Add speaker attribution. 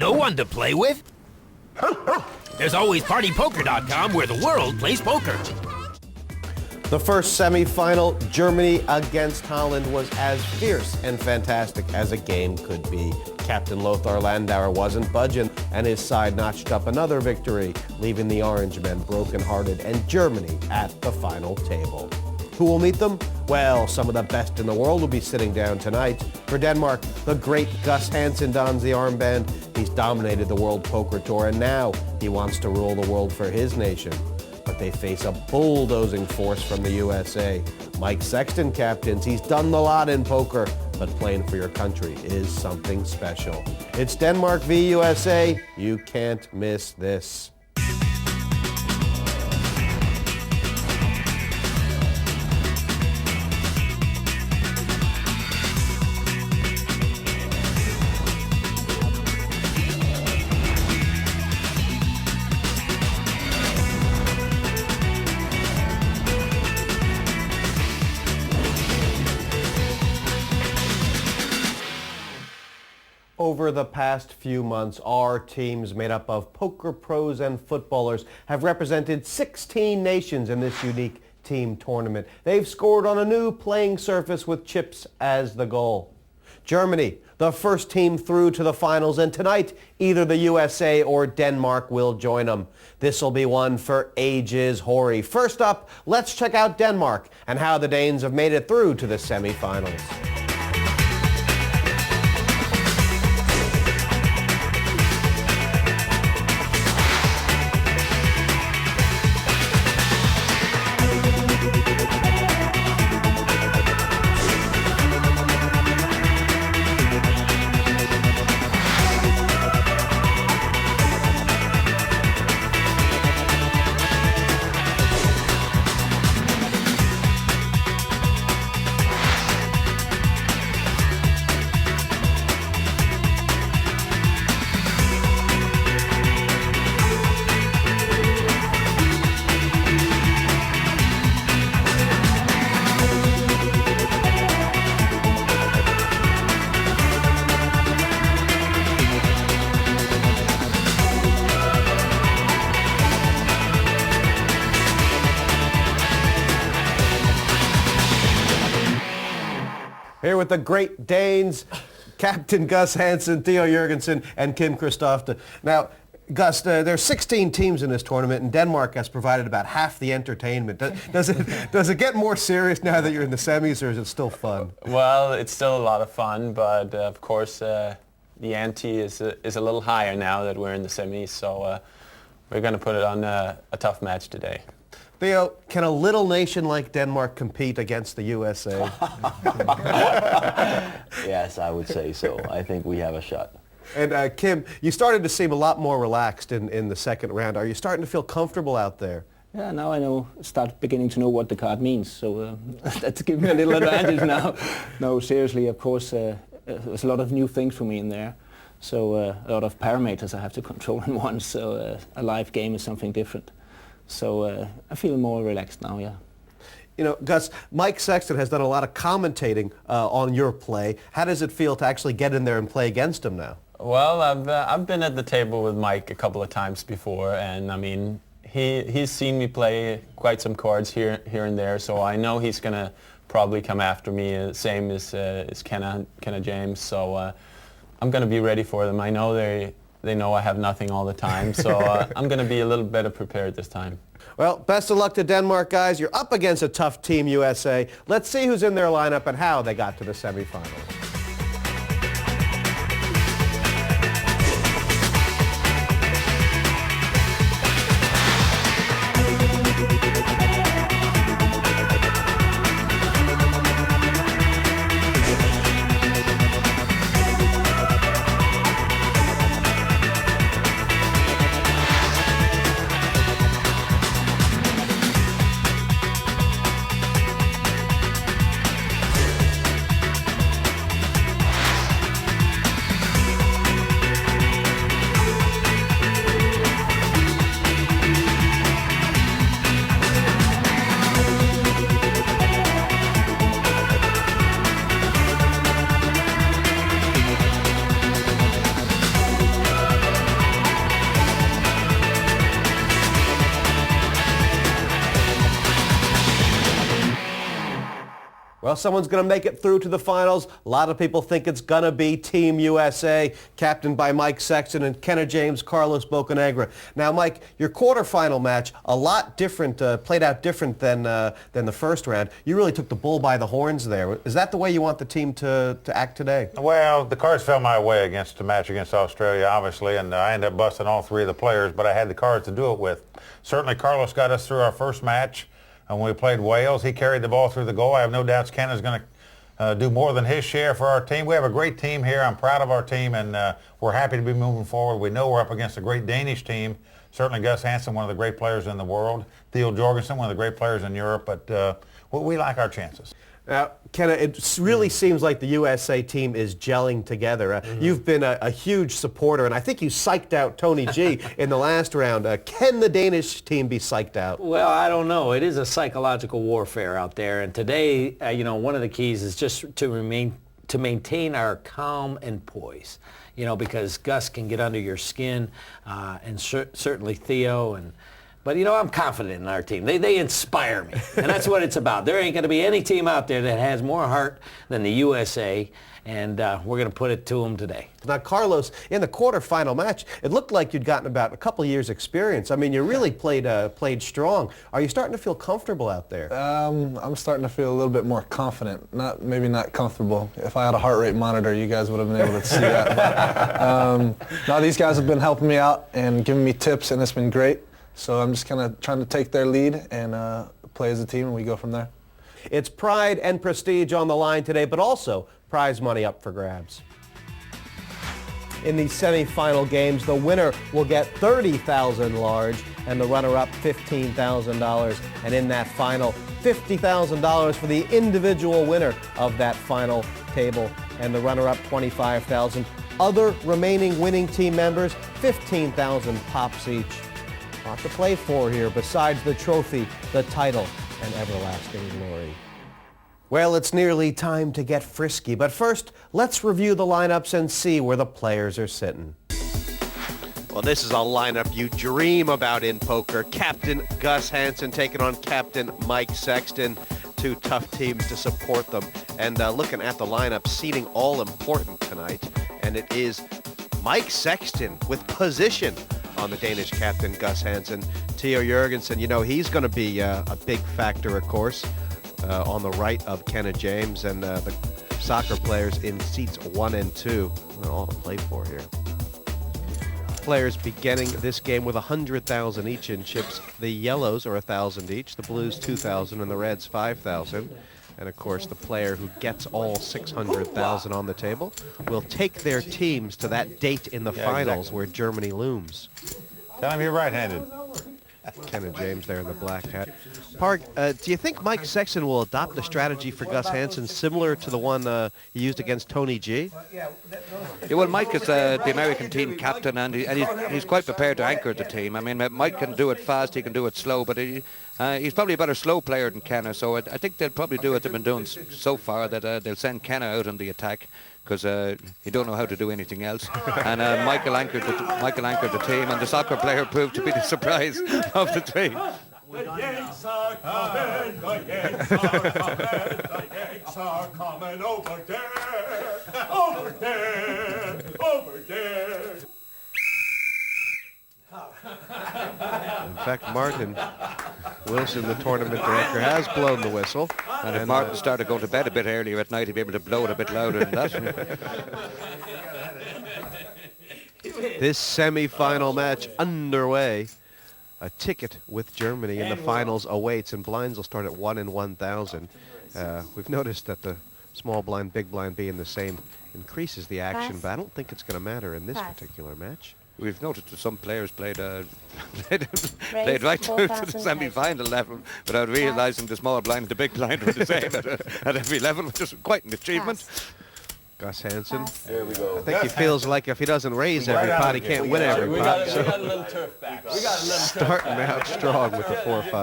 Speaker 1: no one to play with? There's always PartyPoker.com where the world plays poker.
Speaker 2: The first semi-final, Germany against Holland, was as fierce and fantastic as a game could be. Captain Lothar Landauer wasn't budging, and his side notched up another victory, leaving the Orange men brokenhearted and Germany at the final table. Who will meet them? Well, some of the best in the world will be sitting down tonight. For Denmark, the great Gus Hansen dons the armband. He's dominated the World Poker Tour, and now he wants to rule the world for his nation. But they face a bulldozing force from the USA. Mike Sexton captains. He's done the lot in poker, but playing for your country is something special. It's Denmark v. USA. You can't miss this. Over the past few months, our teams made up of poker pros and footballers have represented 16 nations in this unique team tournament. They've scored on a new playing surface with chips as the goal. Germany, the first team through to the finals, and tonight either the USA or Denmark will join them. This will be one for ages hoary. First up, let's check out Denmark and how the Danes have made it through to the semifinals. Here with the Great Danes, Captain Gus Hansen, Theo Jurgensen, and Kim Kristofte. Now, Gus, there's 16 teams in this tournament, and Denmark has provided about half the entertainment. Does it get more serious now that you're in the semis, or is it still fun?
Speaker 3: Well, it's still a lot of fun, but of course the ante is a little higher now that we're in the semis, so we're going to put it on a tough match today.
Speaker 2: Theo, can a little nation like Denmark compete against the USA?
Speaker 4: Yes, I would say so. I think we have a shot.
Speaker 2: And Kim, you started to seem a lot more relaxed in the second round. Are you starting to feel comfortable out there?
Speaker 5: Yeah, now I start beginning to know what the card means, so that's giving me a little advantage now. No, seriously, of course, there's a lot of new things for me in there. So a lot of parameters I have to control in once, so a live game is something different. So I feel more relaxed now, yeah.
Speaker 2: You know, Gus, Mike Sexton has done a lot of commentating on your play. How does it feel to actually get in there and play against him now?
Speaker 3: Well, I've been at the table with Mike a couple of times before, and I mean, he's seen me play quite some cards here and there, so I know he's going to probably come after me, same as Kenna James, so I'm going to be ready for them. I know they know I have nothing all the time, so I'm going to be a little better prepared this time.
Speaker 2: Well, best of luck to Denmark, guys. You're up against a tough team, USA. Let's see who's in their lineup and how they got to the semifinals. Well, someone's going to make it through to the finals. A lot of people think it's going to be Team USA, captained by Mike Sexton and Kenna James, Carlos Bocanegra. Now, Mike, your quarterfinal match, a lot different, played out different than the first round. You really took the bull by the horns there. Is that the way you want the team to act today?
Speaker 6: Well, the cards fell my way against the match against Australia, obviously, and I ended up busting all three of the players, but I had the cards to do it with. Certainly, Carlos got us through our first match. And when we played Wales, he carried the ball through the goal. I have no doubts Kenna's going to do more than his share for our team. We have a great team here. I'm proud of our team, and we're happy to be moving forward. We know we're up against a great Danish team. Certainly Gus Hansen, one of the great players in the world. Theo Jorgensen, one of the great players in Europe. But we like our chances.
Speaker 2: Now, Kenna, it really seems like the USA team is gelling together. You've been a huge supporter, and I think you psyched out Tony G in the last round. Can the Danish team be psyched out?
Speaker 7: Well, I don't know. It is a psychological warfare out there, and today, one of the keys is just to maintain our calm and poise. Because Gus can get under your skin, and certainly Theo and. But, I'm confident in our team. They inspire me, and that's what it's about. There ain't going to be any team out there that has more heart than the USA, and we're going to put it to them today.
Speaker 2: Now, Carlos, in the quarterfinal match, it looked like you'd gotten about a couple years' experience. I mean, you really played strong. Are you starting to feel comfortable out there?
Speaker 8: I'm starting to feel a little bit more confident. Maybe not comfortable. If I had a heart rate monitor, you guys would have been able to see that. No, these guys have been helping me out and giving me tips, and it's been great. So I'm just kind of trying to take their lead and play as a team, and we go from there.
Speaker 2: It's pride and prestige on the line today, but also prize money up for grabs. In these semifinal games, the winner will get $30,000 large and the runner-up $15,000. And in that final, $50,000 for the individual winner of that final table, and the runner-up $25,000. Other remaining winning team members, $15,000 pops each. A lot to play for here besides the trophy, the title, and everlasting glory. Well, it's nearly time to get frisky, but first, let's review the lineups and see where the players are sitting. Well, this is a lineup you dream about in poker. Captain Gus Hansen taking on Captain Mike Sexton. Two tough teams to support them. And looking at the lineup, seating all important tonight, and it is Mike Sexton with position on the Danish captain, Gus Hansen. Theo Jorgensen, he's going to be a big factor, of course, on the right of Kenna James, and the soccer players in seats 1 and 2. All to play for here. Players beginning this game with $100,000 each in chips. The yellows are $1,000 each, the blues $2,000, and the reds $5,000. And of course, the player who gets all $600,000 on the table will take their teams to that date in the finals where Germany looms.
Speaker 6: Tell him you're right-handed.
Speaker 2: Kenna James there in the black hat. Park, do you think Mike Sexton will adopt a strategy for Gus Hansen similar to the one he used against Tony G?
Speaker 9: Yeah, well, Mike is the American team captain, and he's quite prepared to anchor the team. I mean, Mike can do it fast, he can do it slow, but he's probably a better slow player than Kenna, so I think they'll probably do what they've been doing so far, that they'll send Kenna out on the attack, because he don't know how to do anything else. And Michael anchored the team, and the soccer player proved to be the surprise of the three.
Speaker 10: The Yanks are coming, the Yanks are coming, the Yanks are coming over there, over there, over there.
Speaker 2: In fact, Martin Wilson, the tournament director, has blown the whistle.
Speaker 9: And if Martin started going to bed a bit earlier at night, he'd be able to blow it a bit louder than that.
Speaker 2: This semi-final match underway. A ticket with Germany in the finals awaits, and blinds will start at 1 in 1,000. We've noticed that the small blind, big blind being the same increases the action, but I don't think it's going to matter in this particular match.
Speaker 9: We've noticed that some players played right through to the semi-final level without realising the small blind and the big blind were the same at every level, which is quite an achievement.
Speaker 2: Gus Hansen.
Speaker 4: There we go.
Speaker 2: I think he feels like if he doesn't raise every pot, he can't win every pot.
Speaker 3: We got a little turf back.
Speaker 2: Starting out strong with the 4-5.